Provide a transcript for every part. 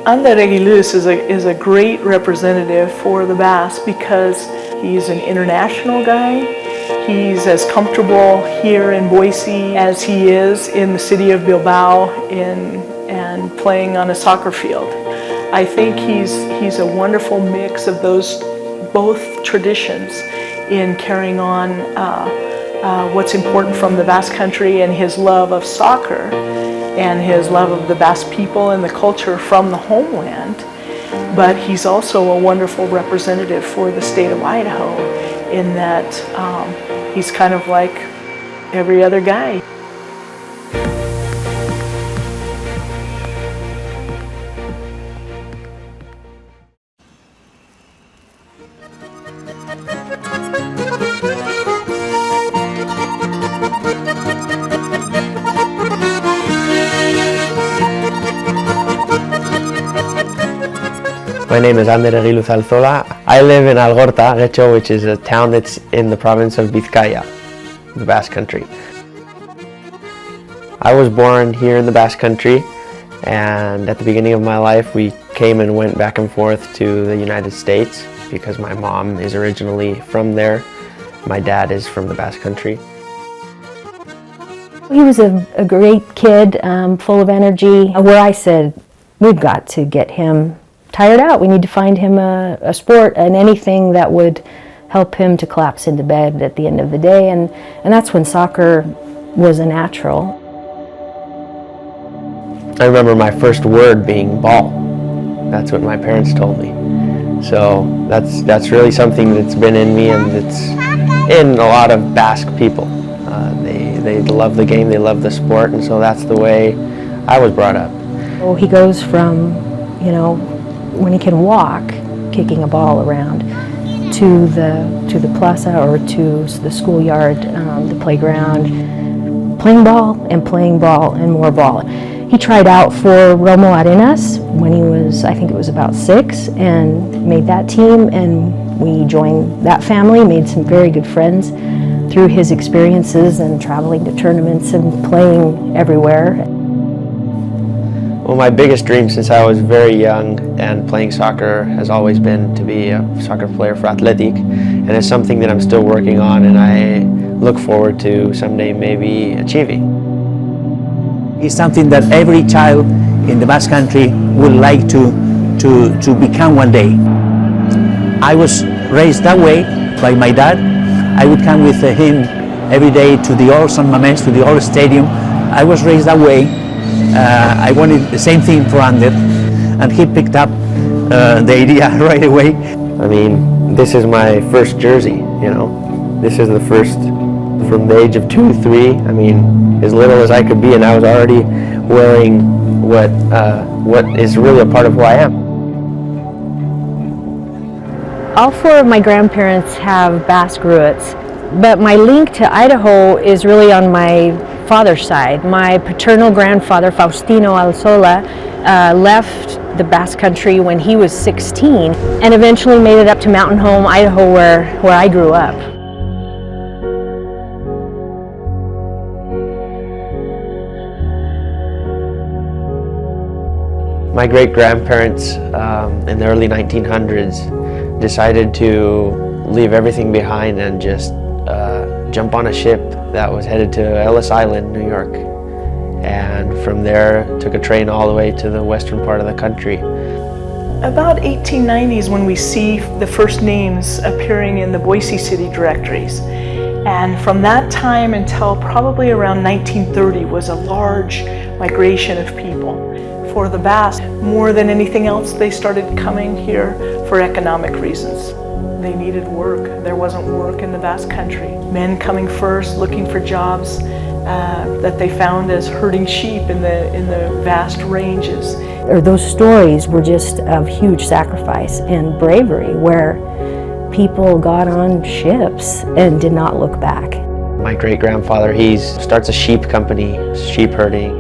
Ander Egiluz is a great representative for the Basque because he's an international guy. He's as comfortable here in Boise as he is in the city of Bilbao and playing on a soccer field. I think he's a wonderful mix of those both traditions in carrying on what's important from the Basque Country and his love of soccer and his love of the Basque people and the culture from the homeland. But he's also a wonderful representative for the state of Idaho in that he's kind of like every other guy. My name is Ander Egiluz Alzola. I live in Algorta, Getxo, which is a town that's in the province of Bizkaia, the Basque Country. I was born here in the Basque Country, and at the beginning of my life we came and went back and forth to the United States because my mom is originally from there. My dad is from the Basque Country. He was a great kid, full of energy, where I said, we've got to get him tired out. We need to find him a sport and anything that would help him to collapse into bed at the end of the day, and that's when soccer was a natural. I remember my first word being ball. That's what my parents told me. So that's really something that's been in me, and it's in a lot of Basque people. They love the game, they love the sport, and so that's the way I was brought up. So he goes from, when he can walk, kicking a ball around, to the plaza or to the schoolyard, the playground, playing ball and more ball. He tried out for Romo Arenas when he was, I think it was about 6, and made that team, and we joined that family, made some very good friends through his experiences and traveling to tournaments and playing everywhere. Well, my biggest dream since I was very young and playing soccer has always been to be a soccer player for Athletic, and it's something that I'm still working on and I look forward to someday maybe achieving. It's something that every child in the Basque Country would like to become one day. I was raised that way by my dad. I would come with him every day to the old San Mamés, to the old stadium. I was raised that way. I wanted the same thing for Ander, and he picked up the idea right away. I mean, this is my first jersey, This is the first from the age of 2, 3. I mean, as little as I could be, and I was already wearing what is really a part of who I am. All 4 of my grandparents have Basque roots, but my link to Idaho is really on my father's side. My paternal grandfather, Faustino Alzola, left the Basque Country when he was 16 and eventually made it up to Mountain Home, Idaho, where I grew up. My great-grandparents in the early 1900s decided to leave everything behind and just jump on a ship that was headed to Ellis Island, New York, and from there took a train all the way to the western part of the country. About 1890s when we see the first names appearing in the Boise city directories, and from that time until probably around 1930 was a large migration of people. For the Basque, more than anything else, they started coming here for economic reasons. They needed work. There wasn't work in the Basque Country. Men coming first, looking for jobs that they found as herding sheep in the vast ranges. Those stories were just of huge sacrifice and bravery, where people got on ships and did not look back. My great-grandfather, he starts a sheep company, sheep herding.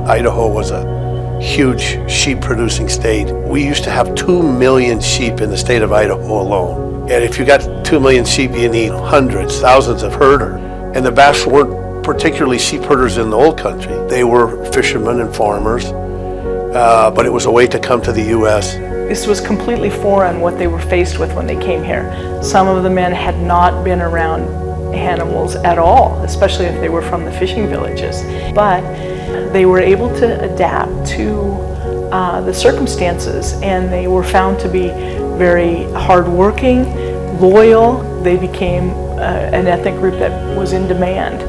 Idaho was a huge sheep producing state. We used to have 2 million sheep in the state of Idaho alone. And if you got 2 million sheep, you need hundreds, thousands of herders. And the Basque weren't particularly sheep herders in the old country. They were fishermen and farmers. but it was a way to come to the U.S. This was completely foreign what they were faced with when they came here. Some of the men had not been around animals at all, especially if they were from the fishing villages. But they were able to adapt to the circumstances, and they were found to be very hardworking, loyal. They became an ethnic group that was in demand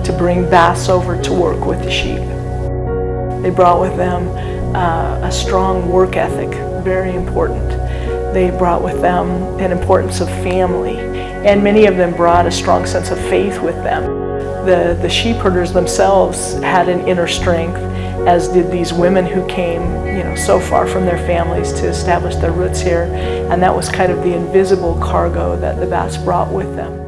to bring Basques over to work with the sheep. They brought with them a strong work ethic, very important. They brought with them an importance of family, and many of them brought a strong sense of faith with them. The sheep herders themselves had an inner strength, as did these women who came, so far from their families to establish their roots here, and that was kind of the invisible cargo that the Basques brought with them.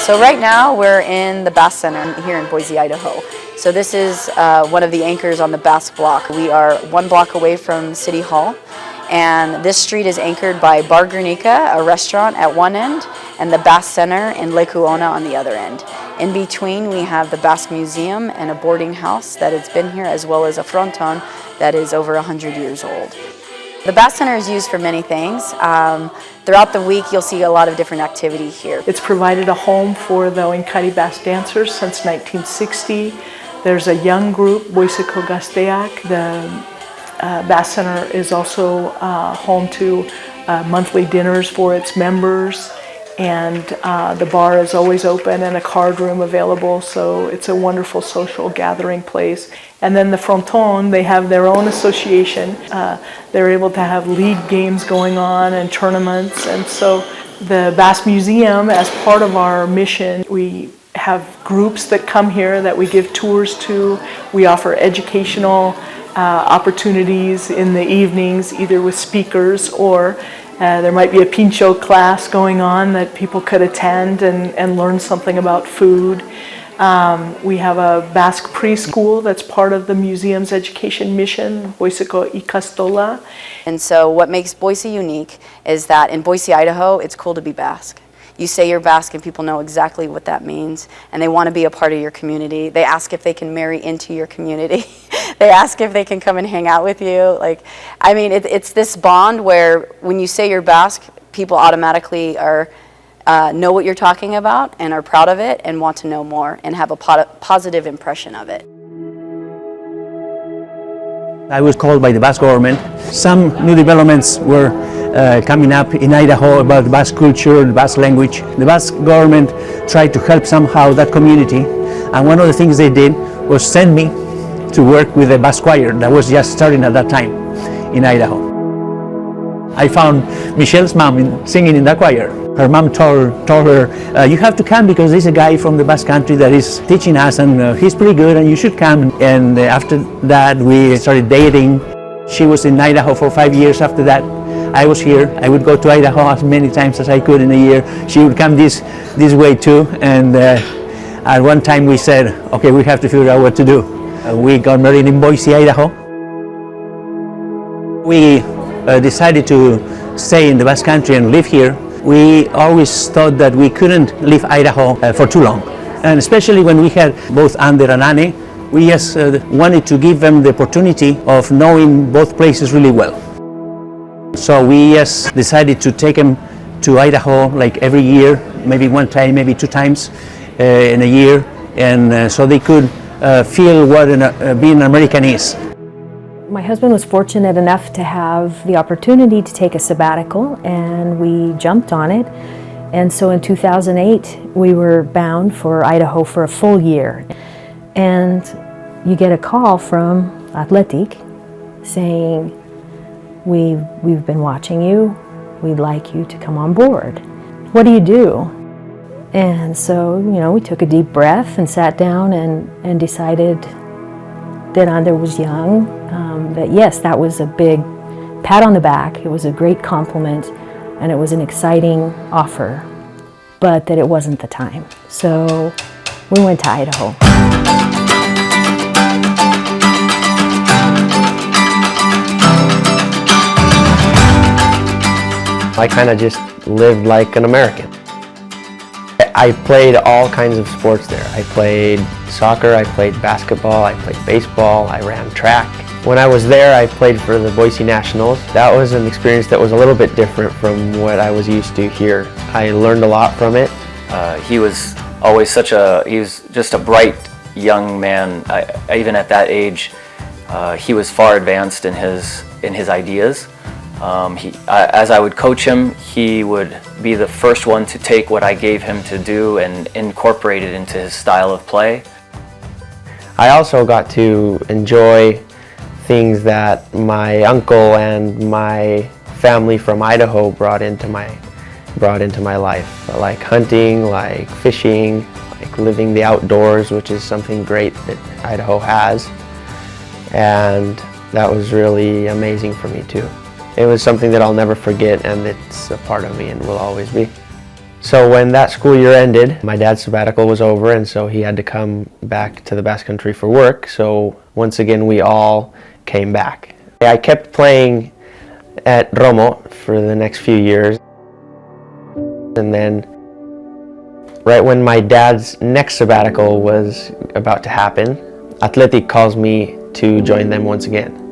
So right now we're in the Basque Center here in Boise, Idaho. So this is one of the anchors on the Basque block. We are 1 block away from City Hall, and this street is anchored by Bar Guernica, a restaurant at one end, and the Basque Center in Lekuona on the other end. In between we have the Basque Museum and a boarding house that has been here, as well as a fronton that is over 100 years old. The Basque Center is used for many things. Throughout the week, you'll see a lot of different activity here. It's provided a home for the Oinkari Basque dancers since 1960. There's a young group, Boiseko Gazteak. The Basque Center is also home to monthly dinners for its members, and the bar is always open and a card room available, so it's a wonderful social gathering place. And then the fronton, they have their own association. They're able to have league games going on and tournaments, and so the Basque Museum, as part of our mission, we have groups that come here that we give tours to. We offer educational opportunities in the evenings, either with speakers or there might be a pincho class going on that people could attend and learn something about food. We have a Basque preschool that's part of the museum's education mission, Boiseko Ikastola. And so what makes Boise unique is that in Boise, Idaho, it's cool to be Basque. You say you're Basque and people know exactly what that means, and they want to be a part of your community. They ask if they can marry into your community. They ask if they can come and hang out with you. It's this bond where when you say you're Basque, people automatically know what you're talking about and are proud of it and want to know more and have a positive impression of it. I was called by the Basque government. Some new developments were coming up in Idaho about the Basque culture, the Basque language. The Basque government tried to help somehow that community, and one of the things they did was send me to work with the Basque choir that was just starting at that time in Idaho. I found Michelle's mom singing in that choir. Her mom told her, you have to come because there's a guy from the Basque country that is teaching us, and he's pretty good and you should come. And after that we started dating. She was in Idaho for 5 years after that. I was here. I would go to Idaho as many times as I could in a year. She would come this way too, and at one time we said, okay, we have to figure out what to do. We got married in Boise, Idaho. We decided to stay in the Basque country and live here. We always thought that we couldn't leave Idaho for too long. And especially when we had both Ander and Anne, we just wanted to give them the opportunity of knowing both places really well. So we just decided to take them to Idaho like every year, maybe one time, maybe 2 times in a year, and so they could feel what being an American is. My husband was fortunate enough to have the opportunity to take a sabbatical, and we jumped on it. And so in 2008, we were bound for Idaho for a full year. And you get a call from Athletic saying, we've been watching you, we'd like you to come on board. What do you do? And so, we took a deep breath and sat down and decided that Ander was young, that yes, that was a big pat on the back, it was a great compliment, and it was an exciting offer, but that it wasn't the time. So we went to Idaho. I kind of just lived like an American. I played all kinds of sports there. I played soccer, I played basketball, I played baseball, I ran track. When I was there, I played for the Boise Nationals. That was an experience that was a little bit different from what I was used to here. I learned a lot from it. He was always he was just a bright young man. Even at that age, he was far advanced in his ideas. As I would coach him, he would be the first one to take what I gave him to do and incorporate it into his style of play. I also got to enjoy things that my uncle and my family from Idaho brought into my life, like hunting, like fishing, like living the outdoors, which is something great that Idaho has, and that was really amazing for me too. It was something that I'll never forget, and it's a part of me and will always be. So when that school year ended, my dad's sabbatical was over, and so he had to come back to the Basque Country for work. So once again, we all came back. I kept playing at Romo for the next few years. And then right when my dad's next sabbatical was about to happen, Athletic calls me to join them once again.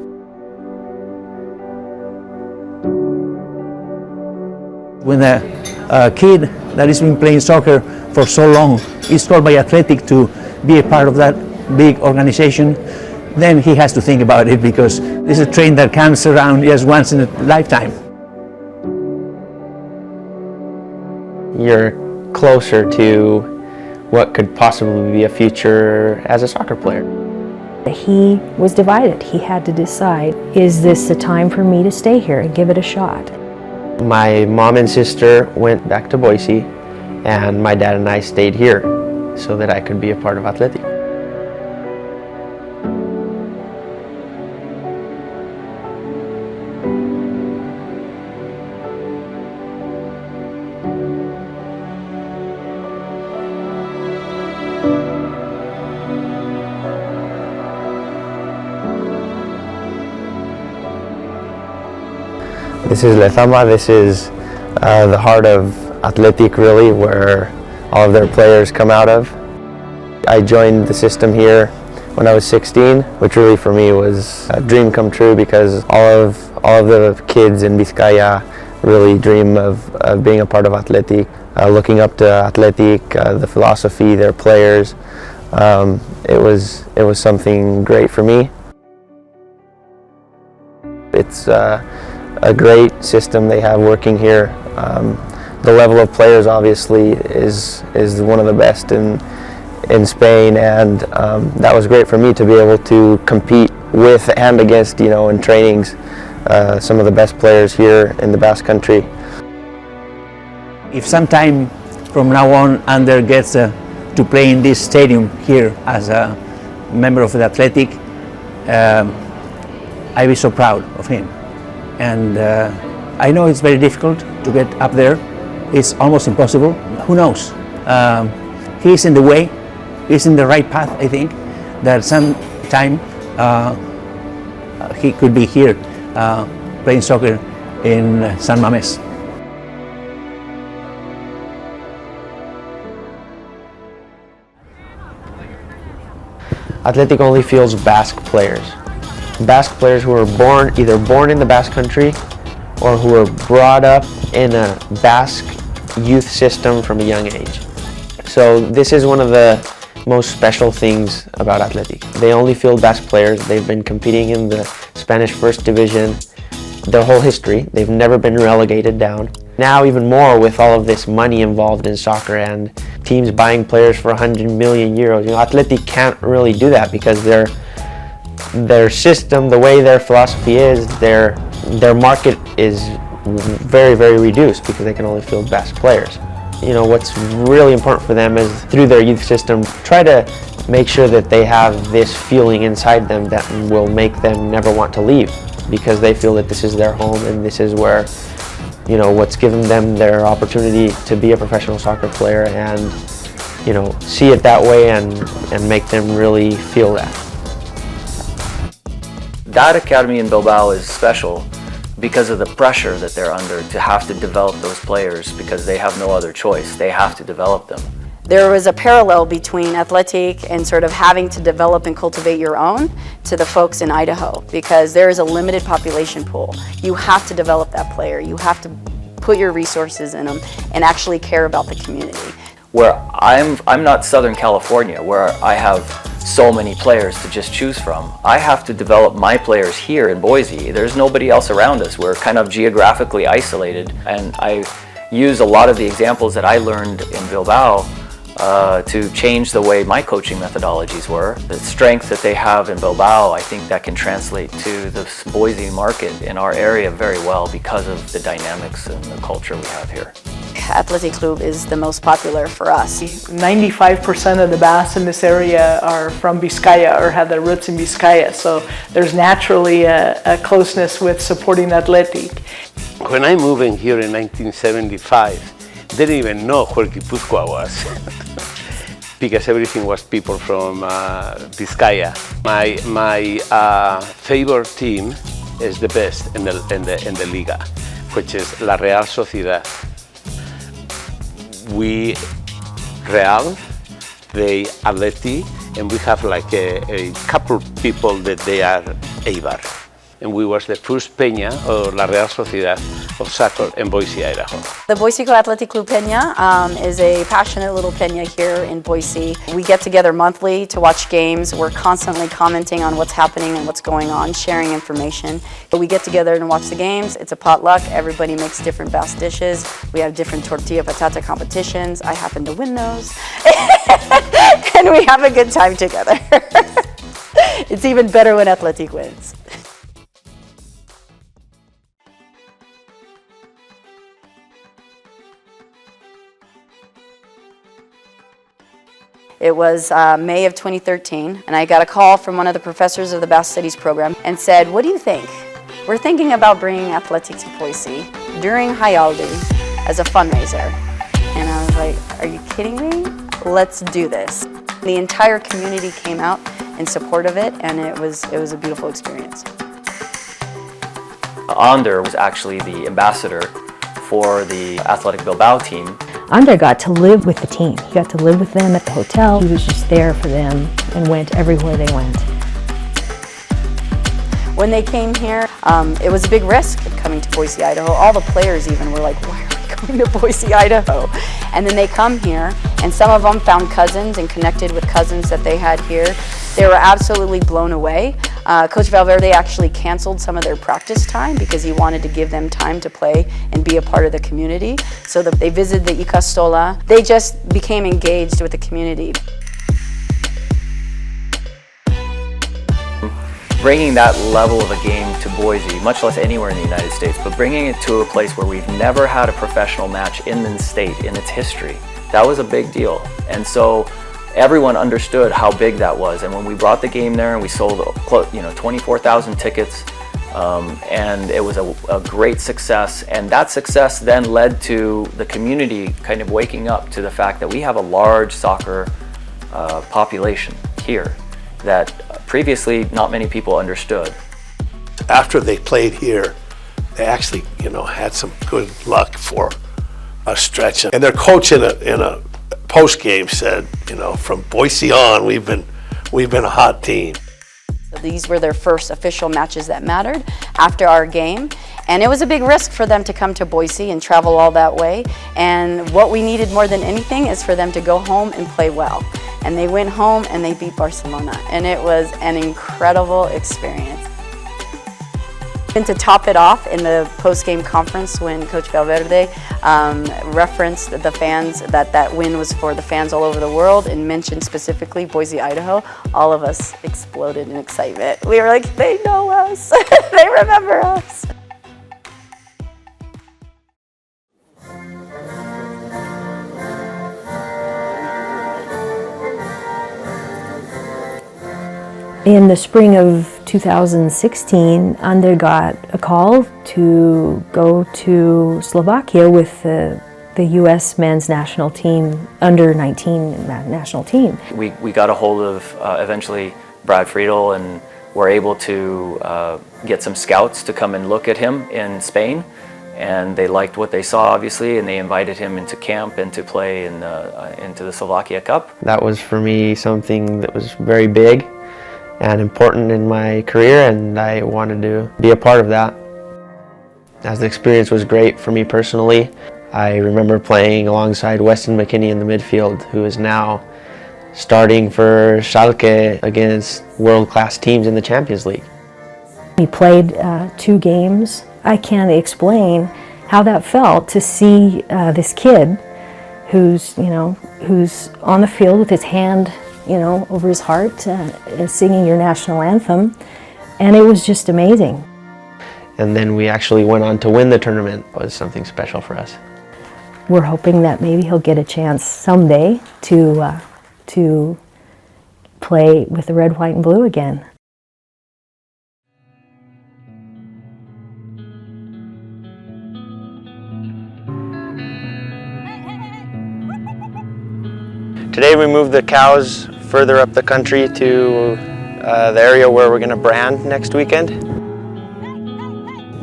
When a kid that has been playing soccer for so long is called by Athletic to be a part of that big organization, then he has to think about it, because this is a train that comes around just once in a lifetime. You're closer to what could possibly be a future as a soccer player. He was divided. He had to decide, is this the time for me to stay here and give it a shot? My mom and sister went back to Boise, and my dad and I stayed here so that I could be a part of Athletic. This is Lezama. This is the heart of Athletic, really, where all of their players come out of. I joined the system here when I was 16, which really for me was a dream come true, because all of the kids in Vizcaya really dream of being a part of Athletic, looking up to Athletic, the philosophy, their players. It was something great for me. It's a great system they have working here. The level of players obviously is one of the best in Spain, and that was great for me to be able to compete with and against, in trainings, some of the best players here in the Basque Country. If sometime from now on Ander gets to play in this stadium here as a member of the Athletic, I'd be so proud of him. And I know it's very difficult to get up there. It's almost impossible. Who knows? He's in the way. He's in the right path, I think, that sometime he could be here playing soccer in San Mames. Athletic only fields Basque players. Basque players who are either born in the Basque Country or who were brought up in a Basque youth system from a young age. So this is one of the most special things about Athletic. They only field Basque players. They've been competing in the Spanish First Division their whole history. They've never been relegated down. Now even more with all of this money involved in soccer and teams buying players for 100 million euros. Athletic can't really do that because their system, the way their philosophy is, their market is very, very reduced because they can only field Basque players. What's really important for them is through their youth system, try to make sure that they have this feeling inside them that will make them never want to leave, because they feel that this is their home and this is where, what's given them their opportunity to be a professional soccer player and see it that way and make them really feel that. That academy in Bilbao is special because of the pressure that they're under to have to develop those players because they have no other choice. They have to develop them. There was a parallel between athletic and sort of having to develop and cultivate your own to the folks in Idaho because there is a limited population pool. You have to develop that player. You have to put your resources in them and actually care about the community. Where I'm not Southern California, where I have so many players to just choose from. I have to develop my players here in Boise. There's nobody else around us. We're kind of geographically isolated, and I use a lot of the examples that I learned in Bilbao to change the way my coaching methodologies were. The strength that they have in Bilbao, I think that can translate to the Boise market in our area very well because of the dynamics and the culture we have here. Athletic Club is the most popular for us. 95% of the Basques in this area are from Vizcaya or have their roots in Vizcaya, so there's naturally a closeness with supporting Athletic. When I moved in here in 1975, they didn't even know where Guipúzcoa was because everything was people from Vizcaya. My favorite team is the best in the Liga, which is La Real Sociedad. We Real, they Atleti, and we have like a couple people that they are Eibar. And we was the first peña or La Real Sociedad of soccer in Boise, Idaho. The Boise Athletic Club Peña is a passionate little peña here in Boise. We get together monthly to watch games. We're constantly commenting on what's happening and what's going on, sharing information. But we get together and watch the games. It's a potluck. Everybody makes different Basque dishes. We have different tortilla patata competitions. I happen to win those. And we have a good time together. It's even better when Athletic wins. It was May of 2013, and I got a call from one of the professors of the Basque Studies program and said, "What do you think? We're thinking about bringing Athletic to Boise during Hayaldi as a fundraiser." And I was like, "Are you kidding me? Let's do this." The entire community came out in support of it, and it was a beautiful experience. Ander was actually the ambassador for the Athletic Bilbao team. Ander got to live with the team. He got to live with them at the hotel. He was just there for them and went everywhere they went. When they came here, it was a big risk coming to Boise, Idaho. All the players even were like, "Why are we going to Boise, Idaho?" And then they come here, and some of them found cousins and connected with cousins that they had here. They were absolutely blown away. Coach Valverde actually canceled some of their practice time because he wanted to give them time to play and be a part of the community. So they visited the Ikastola. They just became engaged with the community. Bringing that level of a game to Boise, much less anywhere in the United States, but bringing it to a place where we've never had a professional match in the state in its history, that was a big deal. And so everyone understood how big that was. And when we brought the game there and we sold 24,000 tickets, and it was a great success. And that success then led to the community kind of waking up to the fact that we have a large soccer population here that previously not many people understood. After they played here, they actually, had some good luck for a stretch. And their coach in a post game said, from Boise on, we've been a hot team. These were their first official matches that mattered after our game. And it was a big risk for them to come to Boise and travel all that way. And what we needed more than anything is for them to go home and play well. And they went home and they beat Barcelona. And it was an incredible experience. And to top it off, in the post-game conference when Coach Valverde referenced the fans, that win was for the fans all over the world, and mentioned specifically Boise, Idaho, all of us exploded in excitement. We were like, they know us, they remember us. In the spring of 2016, Ander got a call to go to Slovakia with the the U.S. men's national team, under 19 national team. We got a hold of eventually Brad Friedel, and were able to get some scouts to come and look at him in Spain, and they liked what they saw, obviously, and they invited him into camp and to play into the Slovakia Cup. That was for me something that was very big and important in my career, and I wanted to be a part of that. As the experience was great for me personally, I remember playing alongside Weston McKinney in the midfield, who is now starting for Schalke against world-class teams in the Champions League. We played 2 games. I can't explain how that felt to see this kid who's on the field with his hand, over his heart, singing your national anthem, and it was just amazing. And then we actually went on to win the tournament. It was something special for us. We're hoping that maybe he'll get a chance someday to play with the red, white, and blue again. Today we moved the cows further up the country to the area where we're going to brand next weekend.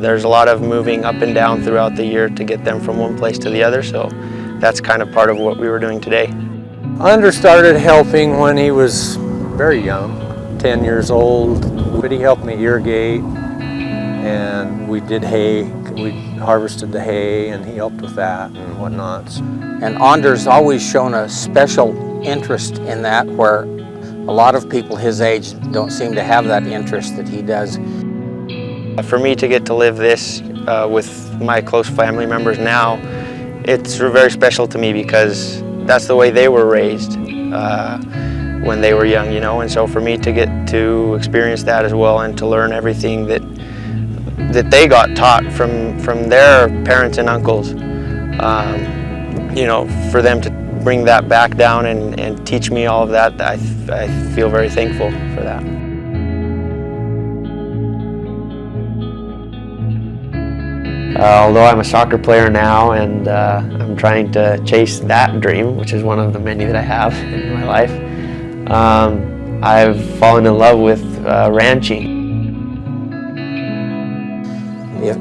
There's a lot of moving up and down throughout the year to get them from one place to the other, so that's kind of part of what we were doing today. Ander started helping when he was very young, 10 years old, but he helped me irrigate, and we did hay. We harvested the hay, and he helped with that and whatnot. And Ander's always shown a special interest in that, where a lot of people his age don't seem to have that interest that he does. For me to get to live this with my close family members now, it's very special to me because that's the way they were raised when they were young, and so for me to get to experience that as well and to learn everything that they got taught from their parents and uncles, for them to bring that back down and teach me all of that, I feel very thankful for that. Although I'm a soccer player now and I'm trying to chase that dream, which is one of the many that I have in my life, I've fallen in love with ranching.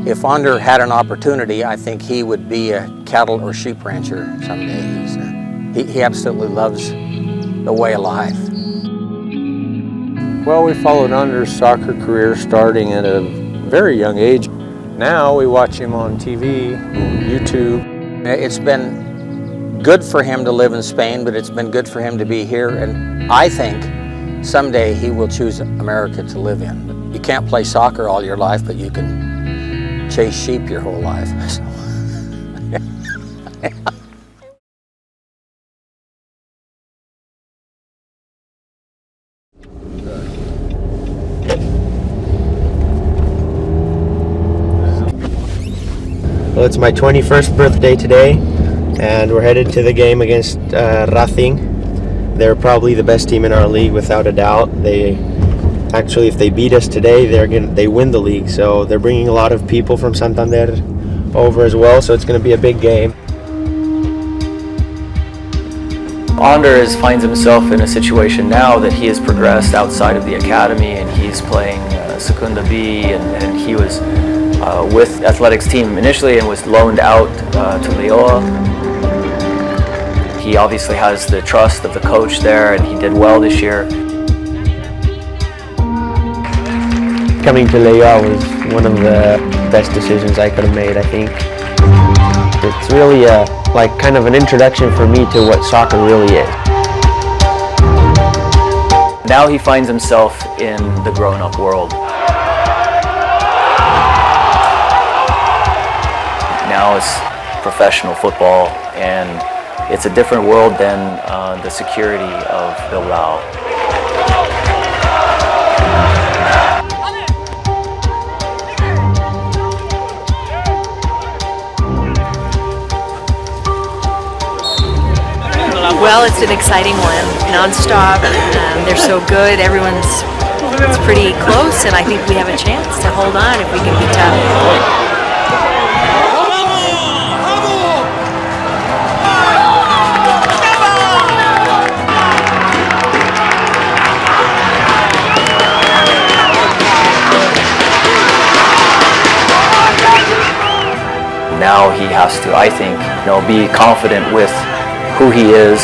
If Ander had an opportunity, I think he would be a cattle or sheep rancher someday. He absolutely loves the way of life. Well, we followed Ander's soccer career starting at a very young age. Now we watch him on TV, YouTube. It's been good for him to live in Spain, but it's been good for him to be here, and I think someday he will choose America to live in. You can't play soccer all your life, but you can chase sheep your whole life. So. Well, it's my 21st birthday today, and we're headed to the game against Racing. They're probably the best team in our league, without a doubt. Actually, if they beat us today, they win the league. So they're bringing a lot of people from Santander over as well. So it's going to be a big game. Ander finds himself in a situation now that he has progressed outside of the academy, and he's playing Secunda B, and he was with athletics team initially and was loaned out to Leoa. He obviously has the trust of the coach there, and he did well this year. Coming to Liga was one of the best decisions I could have made, I think. It's really like kind of an introduction for me to what soccer really is. Now he finds himself in the grown-up world. Now it's professional football, and it's a different world than the security of Bilbao. Well, it's an exciting one, non-stop. They're so good. It's pretty close, and I think we have a chance to hold on if we can be tough. now he has to, I think, be confident with who he is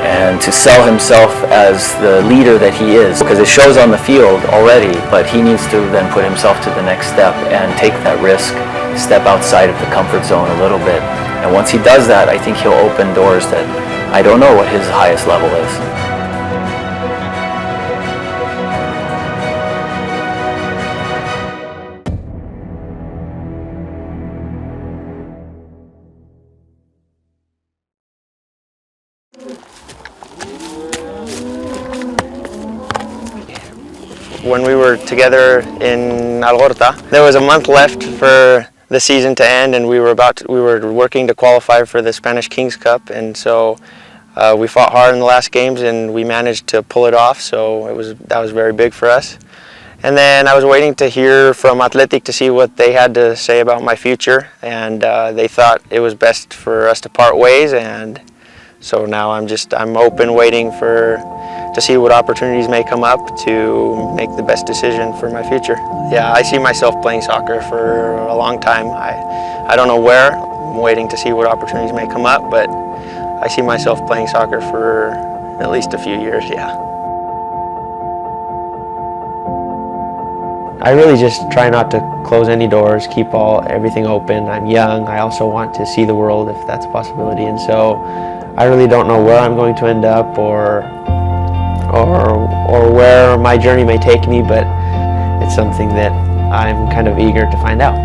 and to sell himself as the leader that he is, because it shows on the field already, but he needs to then put himself to the next step and take that risk, step outside of the comfort zone a little bit. And once he does that, I think he'll open doors that I don't know what his highest level is. When we were together in Algorta, there was a month left for the season to end, and we were working to qualify for the Spanish Kings Cup, and so we fought hard in the last games and we managed to pull it off, so that was very big for us. And then I was waiting to hear from Athletic to see what they had to say about my future, and they thought it was best for us to part ways, and so now I'm open, waiting to see what opportunities may come up to make the best decision for my future. Yeah, I see myself playing soccer for a long time. I don't know where. I'm waiting to see what opportunities may come up, but I see myself playing soccer for at least a few years, yeah. I really just try not to close any doors, keep everything open. I'm young. I also want to see the world if that's a possibility, and so I really don't know where I'm going to end up or where my journey may take me, but it's something that I'm kind of eager to find out.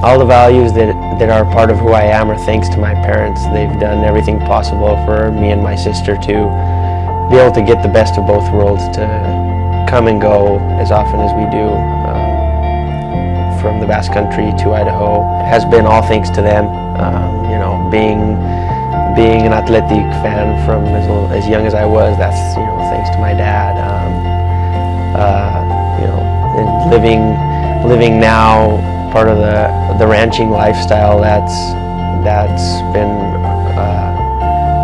All the values that are part of who I am are thanks to my parents. They've done everything possible for me and my sister to be able to get the best of both worlds, to come and go as often as we do from the Basque Country to Idaho. It has been all thanks to them. Being an Athletic fan from as young as I was, that's thanks to my dad. And living now part of the ranching lifestyle, that's been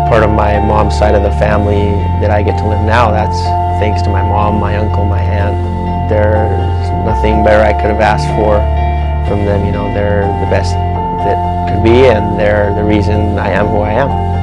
part of my mom's side of the family that I get to live now. That's thanks to my mom, my uncle, my aunt. There's nothing better I could have asked for from them. They're the best that could be, and they're the reason I am who I am.